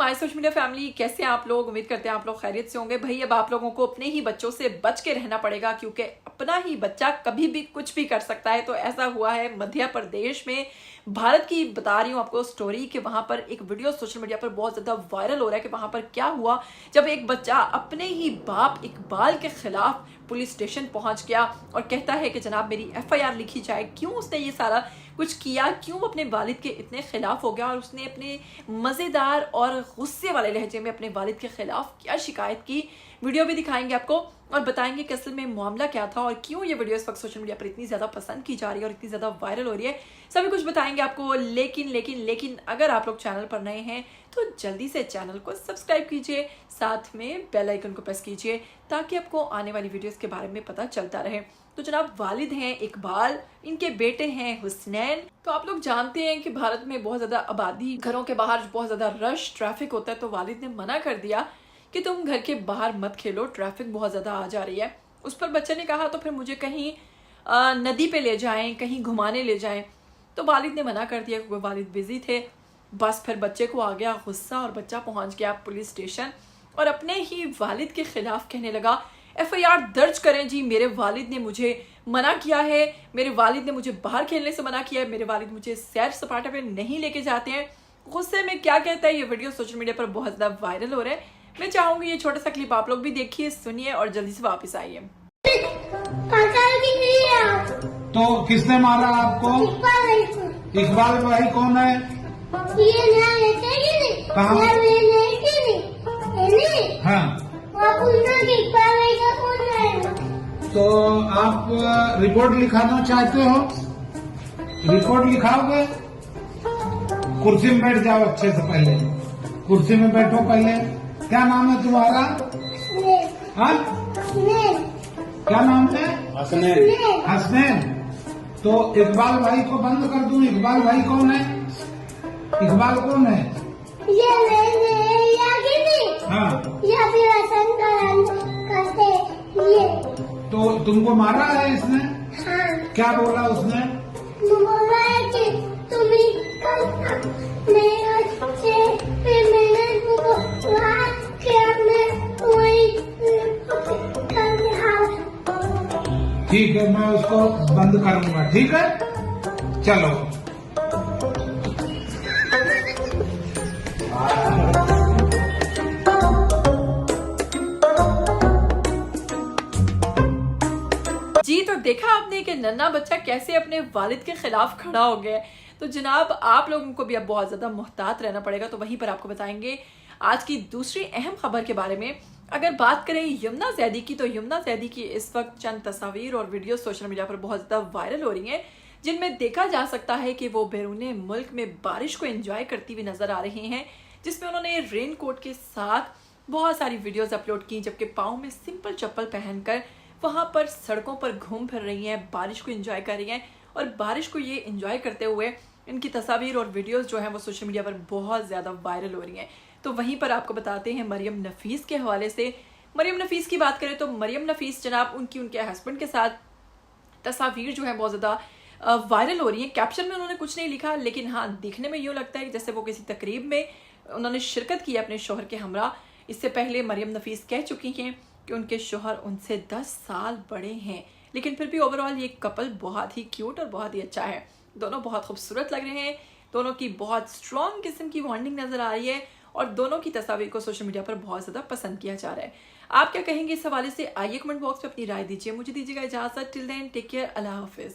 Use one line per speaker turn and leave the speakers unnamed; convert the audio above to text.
My social media family, कैसे हैं आप लोग। उम्मीद करते हैं आप लोग खैरियत से होंगे। भाई अब आप लोगों को अपने ही बच्चों से बच के रहना पड़ेगा, क्योंकि अपना ही बच्चा कभी भी कुछ भी कर सकता है। तो ऐसा हुआ है मध्य प्रदेश में। भारत की बता रही हूँ आपको स्टोरी कि वहां पर एक वीडियो सोशल मीडिया पर बहुत ज्यादा वायरल हो रहा है कि वहां पर क्या हुआ जब एक बच्चा अपने ही बाप इकबाल के खिलाफ पुलिस स्टेशन पहुंच गया और कहता है कि जनाब मेरी एफआईआर लिखी जाए। क्यों उसने ये सारा कुछ किया, क्यों अपने वालिद के इतने खिलाफ हो गया और उसने अपने मजेदार और गुस्से वाले लहजे में अपने वालिद के खिलाफ क्या शिकायत की। वीडियो भी दिखाएंगे आपको और बताएंगे कि असल में मामला क्या था और क्यों ये वीडियो इस वक्त सोशल मीडिया पर इतनी ज्यादा पसंद की जा रही है और इतनी ज्यादा वायरल हो रही है। सभी कुछ बताएंगे आपको। लेकिन अगर आप लोग चैनल पर नए हैं तो जल्दी से चैनल को सब्सक्राइब कीजिए, साथ में बेल आइकन को प्रेस कीजिए ताकि आपको आने वाली वीडियोस के बारे में पता चलता रहे। तो जनाब वालिद हैं इकबाल, इनके बेटे हैं हुसनैन। तो आप लोग जानते हैं कि भारत में बहुत ज्यादा आबादी, घरों के बाहर बहुत ज्यादा रश ट्रैफिक होता है। तो वालिद ने मना कर दिया कि तुम घर के बाहर मत खेलो, ट्रैफिक बहुत ज्यादा आ जा रही है। उस पर बच्चे ने कहा तो फिर मुझे कहीं नदी पे ले जाएं, कहीं घुमाने ले जाएं। तो वालिद ने मना कर दिया क्योंकि वालिद बिजी थे। बस फिर बच्चे को आ गया गुस्सा और बच्चा पहुंच गया पुलिस स्टेशन और अपने ही वालिद के खिलाफ कहने लगा एफआईआर दर्ज करें जी, मेरे वालिद ने मुझे मना किया है, मेरे वालिद ने मुझे बाहर खेलने से मना किया है, मेरे वालिद मुझे सैर सपाटे पे नहीं लेके जाते हैं। गुस्से में क्या कहता है ये वीडियो सोशल मीडिया पर बहुत ज्यादा वायरल हो रहा है। मैं चाहूंगी ये छोटा सा क्लिप आप लोग भी देखिए, सुनिए और जल्दी से वापस आइए।
तो किसने मारा आपको? इकबाल भाई कौन है? कहाँ? हाँ, तो आप रिपोर्ट लिखाना चाहते हो? रिपोर्ट लिखाओगे? कुर्सी में बैठ जाओ, अच्छे से पहले कुर्सी में बैठो पहले। क्या नाम है तुम्हारा? हाँ, क्या नाम है? हसनैन। तो इकबाल भाई को बंद कर दूं? इकबाल भाई कौन है? इकबाल कौन है? हाँ, तो तुमको मारा है इसने?
हाँ।
क्या बोला उसने?
बोला है कि तुम ही मेरे बच्चे पे मैंने
ठीक है, मैं उसको बंद करूंगा। ठीक है, चलो।
जी तो देखा आपने कि नन्हा बच्चा कैसे अपने वालिद के खिलाफ खड़ा हो गया। तो जनाब आप लोगों को भी अब बहुत ज्यादा मुहतात रहना पड़ेगा। तो वहीं पर आपको बताएंगे आज की दूसरी अहम खबर के बारे में। अगर बात करें यमुना जैदी की, तो यमुना जैदी की इस वक्त चंद तस्वीर और वीडियो सोशल मीडिया पर बहुत ज्यादा वायरल हो रही हैं, जिनमें देखा जा सकता है कि वो बैरूने मुल्क में बारिश को एंजॉय करती हुई नजर आ रही हैं, जिसमें उन्होंने रेन कोट के साथ बहुत सारी वीडियोज अपलोड की, जबकि पाँव में सिंपल चप्पल पहनकर वहां पर सड़कों पर घूम फिर रही हैं, बारिश को एंजॉय कर रही हैं। और बारिश को ये एंजॉय करते हुए इनकी तस्वीर और वीडियोस जो हैं वो सोशल मीडिया पर बहुत ज़्यादा वायरल हो रही हैं। तो वहीं पर आपको बताते हैं मरियम नफीस के हवाले से। मरियम नफीस की बात करें तो मरियम नफीस जनाब उनके हस्बैंड के साथ तस्वीर जो है बहुत ज़्यादा वायरल हो रही है। कैप्शन में उन्होंने कुछ नहीं लिखा, लेकिन हाँ दिखने में यूँ लगता है कि जैसे वो किसी तकरीब में उन्होंने शिरकत की अपने शोहर के हमरा। इससे पहले मरियम नफीस कह चुकी हैं कि उनके शोहर उनसे 10 साल बड़े हैं, लेकिन फिर भी ओवरऑल ये कपल बहुत ही क्यूट और बहुत ही अच्छा है। दोनों बहुत खूबसूरत लग रहे हैं, दोनों की बहुत स्ट्रॉन्ग किस्म की बॉन्डिंग नजर आ रही है और दोनों की तस्वीर को सोशल मीडिया पर बहुत ज़्यादा पसंद किया जा रहा है। आप क्या कहेंगे इस हवाले से? आइए कमेंट बॉक्स में अपनी राय दीजिए। मुझे दीजिएगा इजाज़त। टिल देन टेक केयर, अल्लाह हाफिज़।